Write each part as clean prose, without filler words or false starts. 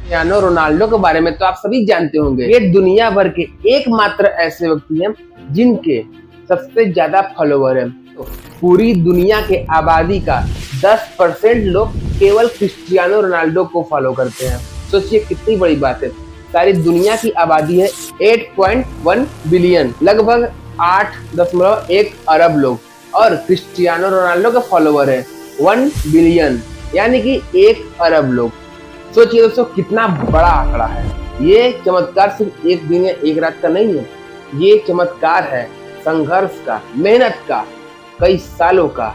Cristiano Ronaldo के बारे में तो आप सभी जानते होंगे। ये दुनिया भर के एकमात्र ऐसे व्यक्ति हैं जिनके सबसे ज्यादा फॉलोवर हैं। तो पूरी दुनिया के आबादी का 10% लोग केवल क्रिस्टियानो रोनाल्डो को फॉलो करते हैं। सोचिए कितनी बड़ी बात है। सारी दुनिया की आबादी है 8.1 बिलियन, लगभग 8.1 अरब लोग, और क्रिस्टियानो रोनाल्डो के फॉलोवर है 1 बिलियन, यानी कि 1 अरब लोग। सोचिए दोस्तों कितना बड़ा आंकड़ा है। ये चमत्कार सिर्फ एक दिन या एक रात का नहीं है, ये चमत्कार है संघर्ष का, मेहनत का, कई सालों का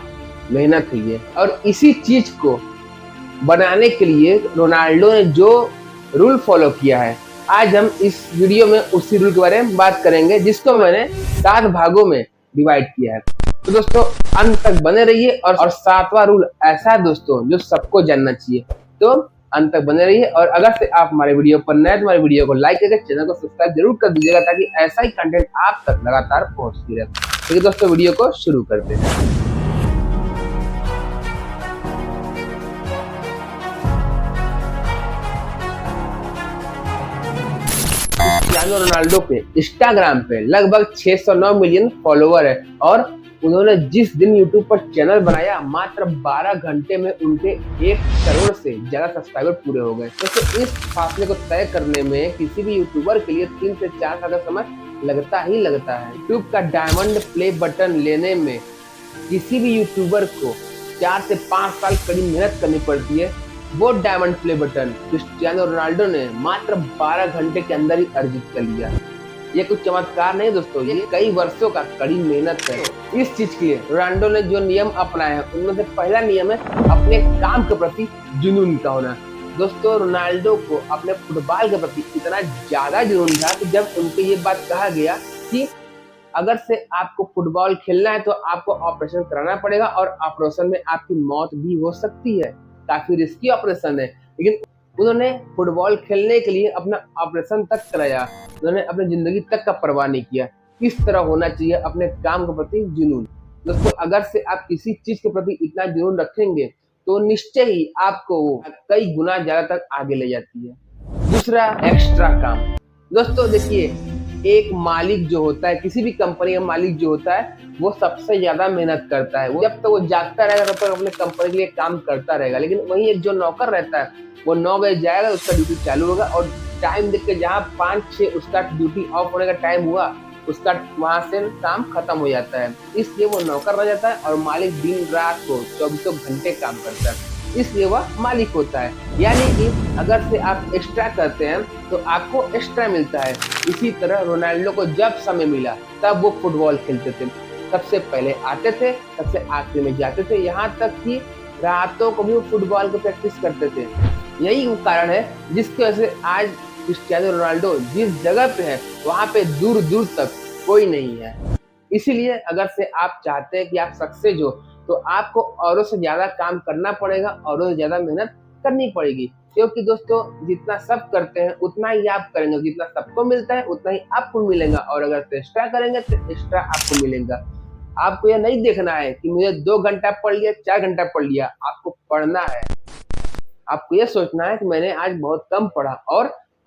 मेहनत है ये। और इसी चीज को बनाने के लिए रोनाल्डो ने जो रूल फॉलो किया है, आज हम इस वीडियो में उसी रूल के बारे में बात करेंगे, जिसको मैंने 7 भागों में डिवाइड किया है। तो दोस्तों अंत तक बने रहिए। और 7वां रूल ऐसा है दोस्तों जो सबको जानना चाहिए, तो अंत तक बने रहिए। और अगर से आप हमारे वीडियो पर नए, तो हमारे वीडियो को लाइक करके चैनल को सब्सक्राइब जरूर कर दीजिएगा, ताकि ऐसा ही कंटेंट आप तक लगातार पहुंचती रहे। ठीक है दोस्तों, वीडियो को शुरू करते हैं। क्रिस्टियानो रोनाल्डो पे इंस्टाग्राम पे लगभग 609 मिलियन फॉलोवर है, और उन्होंने जिस दिन यूट्यूब पर चैनल बनाया, मात्र 12 घंटे में उनके 1 करोड़ से ज्यादा सब्सक्राइबर पूरे हो गए। तो इस फासले को तय करने में किसी भी यूट्यूबर के लिए 3 से 4 साल का समय लगता ही लगता है। यूट्यूब का डायमंड प्ले बटन लेने में किसी भी यूट्यूबर को 4 से 5 साल कड़ी मेहनत करनी पड़ती है। वो diamond play button Cristiano Ronaldo ने मात्र 12 घंटे के अंदर ही अर्जित कर लिया। ये कुछ चमत्कार नहीं दोस्तों, ये कई वर्षों का कड़ी मेहनत है। इस चीज के लिए रोनाल्डो ने जो नियम अपनाए हैं, उनमें से पहला नियम है अपने काम के प्रति जुनून का होना। दोस्तों रोनाल्डो को अपने फुटबॉल के प्रति इतना ज्यादा जुनून था कि जब उनको ये बात कहा गया कि अगर से आपको फुटबॉल खेलना है तो आपको ऑपरेशन कराना पड़ेगा, और ऑपरेशन में आपकी मौत भी हो सकती है, काफी रिस्की ऑपरेशन है, लेकिन उन्होंने फुटबॉल खेलने के लिए अपना ऑपरेशन तक कराया। उन्होंने अपनी जिंदगी तक का परवाह नहीं किया। इस तरह होना चाहिए अपने काम के प्रति जुनून। दोस्तों अगर से आप किसी चीज के प्रति इतना जुनून रखेंगे, तो निश्चय ही आपको वो कई गुना ज्यादा तक आगे ले जाती है। दूसरा, एक्स्ट्रा काम। दोस्तों देखिए, एक मालिक जो होता है, किसी भी कंपनी का मालिक जो होता है, वो सबसे ज्यादा मेहनत करता है। वो जब तक वो जागता रहेगा तब तक अपने कंपनी के लिए काम करता रहेगा। लेकिन वहीं एक जो नौकर रहता है, वो 9 बजे जाएगा, उसका ड्यूटी चालू होगा, और टाइम देख के जहाँ 5-6 उसका ड्यूटी ऑफ होने का टाइम हुआ, उसका वहां से काम खत्म हो जाता है। इसलिए वो नौकर रह जाता है, और मालिक दिन रात को 24 घंटे काम करता है, इसलिए वह मालिक होता है। यानी कि अगर से आप एक्स्ट्रा करते हैं तो आपको एक्स्ट्रा मिलता है। इसी तरह रोनाल्डो को जब समय मिला तब वो फुटबॉल खेलते थे। सबसे पहले आते थे, सबसे आखिर में जाते थे, यहाँ तक कि रातों को भी वो फुटबॉल की प्रैक्टिस करते थे। यही वो कारण है जिसकी वजह से आज क्रिस्टियानो रोनाल्डो जिस जगह पे है, वहाँ पे दूर दूर तक कोई नहीं है। इसीलिए अगर से आप चाहते हैं कि आप सक्सेस हो, तो आपको औरों से ज्यादा काम करना पड़ेगा, औरों से ज्यादा मेहनत करनी पड़ेगी। क्योंकि दोस्तों जितना सब करते हैं उतना ही आप करेंगे, जितना सबको मिलता है उतना ही आपको मिलेगा, और अगर एक्स्ट्रा करेंगे तो एक्स्ट्रा आपको मिलेगा। आपको यह नहीं देखना है कि मुझे 2 घंटा पढ़ लिया, 4 घंटा पढ़ लिया, आपको पढ़ना है। आपको यह सोचना है कि मैंने आज बहुत कम पढ़ा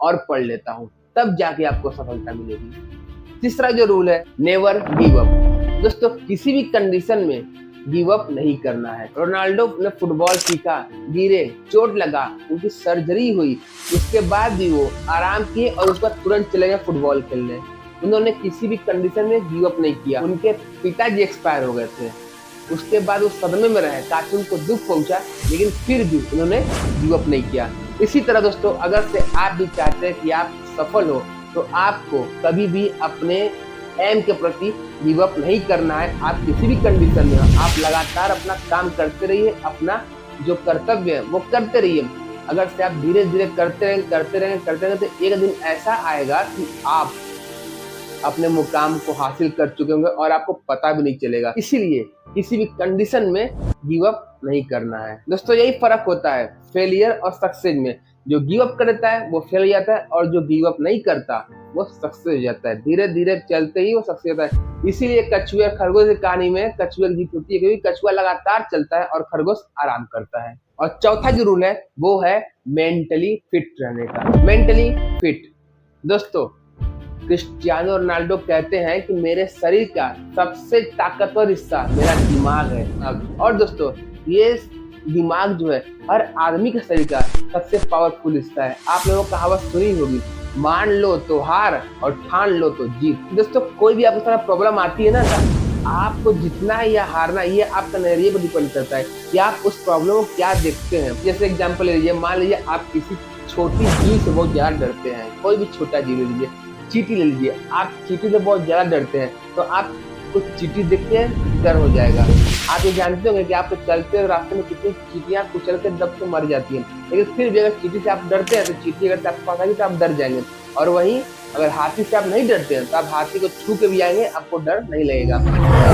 और पढ़ लेता हूँ, तब जाके आपको सफलता मिलेगी। तीसरा जो रूल है, नेवर गिव अप। दोस्तों किसी भी कंडीशन में गिव अप नहीं करना है। रोनाल्डो ने फुटबॉल सीखा, गिरे, चोट लगा, उनकी सर्जरी हुई, उसके बाद भी वो आराम किए और उसके बाद तुरंत चले गए फुटबॉल खेलने। उन्होंने किसी भी कंडीशन में गिव अप नहीं किया। उनके पिताजी एक्सपायर हो गए थे, उसके बाद वो सदमे में रहे, काफी उनको दुख पहुंचा, लेकिन फिर भी उन्होंने गिव अप नहीं किया। इसी तरह दोस्तों अगर से आप भी चाहते हैं कि आप सफल हो, तो आपको कभी भी अपने एम के प्रति गिव अप नहीं करना है। आप किसी भी कंडीशन में हो, आप लगातार अपना काम करते रहिए, अपना जो कर्तव्य है वो करते रहिए। अगर से आप धीरे धीरे करते रहेंगे तो एक दिन ऐसा आएगा कि आप अपने मुकाम को हासिल कर चुके होंगे और आपको पता भी नहीं चलेगा। इसीलिए किसी भी कंडीशन में गिव अप नहीं करना है। दोस्तों यही फर्क होता है फेलियर और सक्सेस में। जो गिव अप करता है वो फेल हो जाता है, और जो गिव अप नहीं करता वो सक्सेस हो जाता है। धीरे धीरे चलते ही वो सक्सेस होता है। इसीलिए कछुए खरगोश की कहानी में कछुए की जीत होती है, क्योंकि कछुआ लगातार चलता है और खरगोश आराम करता है। और चौथा जो रूल है वो है मेंटली फिट रहने का। मेंटली फिट दोस्तों, क्रिस्टियानो रोनाल्डो कहते हैं कि मेरे शरीर का सबसे ताकतवर हिस्सा मेरा दिमाग है। और दोस्तों, ये दिमाग जो है हर आदमी के शरीर का सबसे पावरफुल हिस्सा है। आप लोगों को कहावत सुनी होगी, मान लो तो हार और ठान लो तो जीत। दोस्तों, कोई भी आपको सारा प्रॉब्लम आती है ना, आपको जीतना है या हारना, ये आपका नजरिए पर डिपेंड करता है कि आप उस प्रॉब्लम को क्या देखते हैं। जैसे एग्जांपल ले लीजिए, मान लीजिए आप किसी छोटी जीव से बहुत ज्यादा डरते हैं, कोई भी छोटा जीव ले लीजिए, चींटी ले लीजिए, आप चींटी से बहुत ज्यादा डरते हैं, तो आप कुछ चींटी देखते हैं डर हो जाएगा। आप ये जानते होंगे कि आपको चलते रास्ते में कितनी चींटियां कुचल के दब के मर जाती हैं, लेकिन फिर भी अगर चींटी से आप डरते हैं तो चींटी अगर आपके पास आएगी तो आप डर जाएंगे। और वहीं अगर हाथी से आप नहीं डरते हैं तो आप हाथी को छू के भी आएंगे, आपको डर नहीं लगेगा।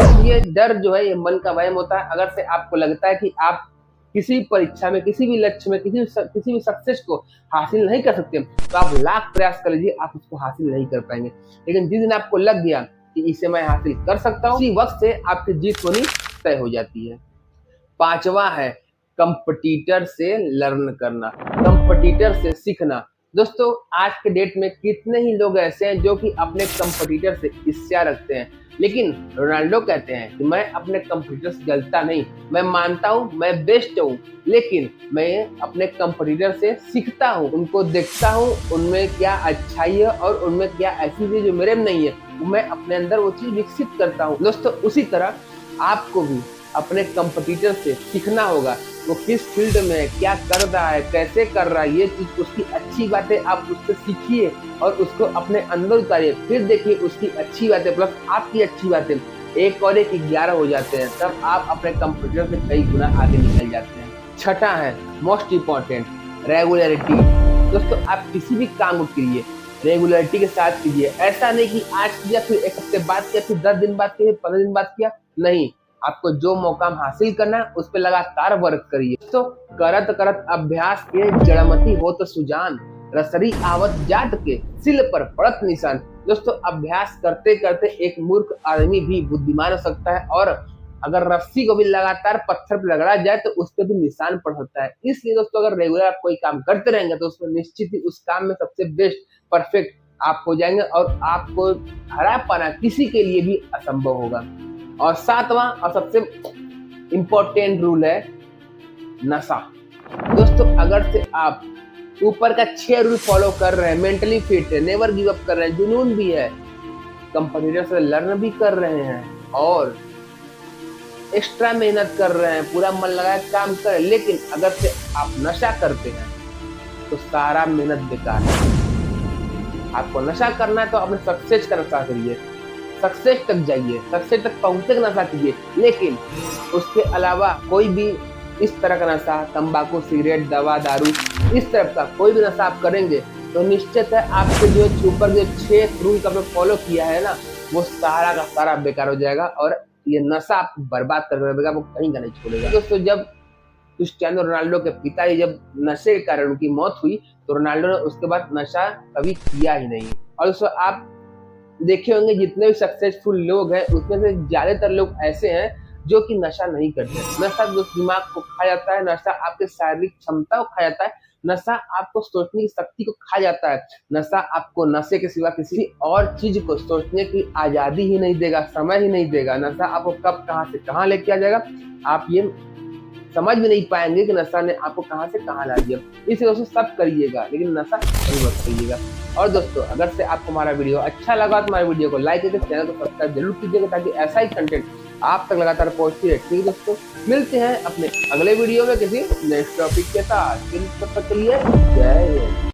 इसलिए डर जो है ये मन का वहम होता है। अगर से आपको लगता है कि आप किसी भी परीक्षा में, किसी भी लक्ष्य में, किसी भी सक्सेस को हासिल नहीं कर सकते, तो आप लाख प्रयास कर लीजिए, आप उसको हासिल नहीं कर पाएंगे। लेकिन जिस दिन आपको लग गया कि इसे मैं हासिल कर सकता हूँ, उसी वक्त से आपकी जीत होनी तय हो जाती है। पांचवा है कंपटीटर से लर्न करना, कंपटीटर से सीखना। दोस्तों, आज के डेट में कितने ही लोग ऐसे हैं जो कि अपने कंपटीटर से ईर्ष्या रखते हैं, लेकिन रोनाल्डो कहते हैं कि मैं अपने कंपटीटर से जलता नहीं, मैं मानता हूँ मैं बेस्ट हूँ, लेकिन मैं अपने कंपटीटर से सीखता हूँ, उनको देखता हूँ उनमें क्या अच्छाई है और उनमें क्या ऐसी चीज जो मेरे में नहीं है, मैं अपने अंदर वो चीज विकसित करता हूँ। दोस्तों, उसी तरह आपको भी अपने कंपटीटर से सीखना होगा, वो किस फील्ड में है, क्या कर रहा है, कैसे कर रहा है, ये चीज उसकी अच्छी बातें आप उससे सीखिए और उसको अपने अंदर उतारिए। फिर देखिए उसकी अच्छी बातें प्लस आपकी अच्छी बातें 1 और 1 11 हो जाते हैं, तब आप अपने कंपटीटर से कई गुना आगे निकल जाते हैं। छठा है मोस्ट इम्पॉर्टेंट, रेगुलरिटी। दोस्तों, आप किसी भी काम को कीजिए रेगुलरिटी के साथ कीजिए। ऐसा नहीं कि आज किया फिर 1 हफ्ते बाद किया, फिर 10 दिन बाद किया, 15 दिन बाद किया, नहीं। आपको जो मौका हासिल करना है उस पर लगातार वर्क करिए। तो करत करत अभ्यास के जड़मती हो तो सुजान, रसरी आवत जात के सिल पर पड़त निशान। दोस्तों, अभ्यास करते करते एक मूर्ख आदमी भी बुद्धिमान हो सकता है, और अगर रस्सी को भी लगातार पत्थर पर रगड़ा जाए तो उस पर भी निशान पड़ सकता है। इसलिए दोस्तों, अगर रेगुलर आप कोई काम करते रहेंगे तो उसमें निश्चित ही उस काम में सबसे बेस्ट परफेक्ट आप हो जाएंगे और आपको हरा पाना किसी के लिए भी असंभव होगा। और 7वां और सबसे इंपॉर्टेंट रूल है नशा। दोस्तों, अगर से आप ऊपर का 6 रूल फॉलो कर रहे हैं, मेंटली फिट है, नेवर गिव अप कर रहे हैं, जुनून भी है, कंपटीटर से लर्न भी कर रहे हैं और एक्स्ट्रा मेहनत कर रहे हैं, पूरा मन लगाए काम कर रहे हैं, लेकिन अगर से आप नशा करते हैं तो सारा मेहनत बेकार है। आपको नशा करना है तो अपने सक्सेस का नशा करिए, सक्सेस तक जाइए, सक्सेस तक पहुंचने का नशा कीजिए, लेकिन उसके अलावा कोई भी इस तरह का नशा, तंबाकू, सिगरेट, दवा, दारू, इस तरह का कोई भी नशा आप करेंगे तो निश्चित है आपके जो ऊपर जो 6 रूल का फॉलो किया है ना, वो सारा का सारा बेकार हो जाएगा और ये नशा आपको बर्बाद कर देगा, वो कहीं का नहीं छोड़ेगा। दोस्तों, जब क्रिस्टियानो रोनाल्डो के पिताजी जब नशे के कारण उनकी मौत हुई तो रोनाल्डो ने उसके बाद नशा कभी किया ही नहीं। और दोस्तों, आप देखे होंगे जितने भी सक्सेसफुल लोग हैं उसमें से ज्यादातर लोग ऐसे हैं जो कि नशा नहीं करते। नशा दिमाग को खा जाता है, नशा आपके शारीरिक क्षमता को खा जाता है, नशा आपको सोचने की शक्ति को खा जाता है, नशा आपको नशे के सिवा किसी और चीज को सोचने की आजादी ही नहीं देगा, समय ही नहीं देगा। नशा आपको कब कहां से कहां लेके आ जाएगा आप ये समझ भी नहीं पाएंगे कि नशा ने आपको कहां से कहां ला दिया। इस वजह से सब करिएगा लेकिन नशा नहीं मत करिएगा। और दोस्तों, अगर से आपको हमारा वीडियो अच्छा लगा तो हमारे वीडियो को लाइक करके चैनल को सब्सक्राइब जरूर कीजिएगा ताकि ऐसा ही कंटेंट आप तक लगातार पहुंचती रहे। ठीक है दोस्तों, मिलते हैं अपने अगले वीडियो में किसी नेक्स्ट टॉपिक के साथ। तब तक के लिए जय हिंद।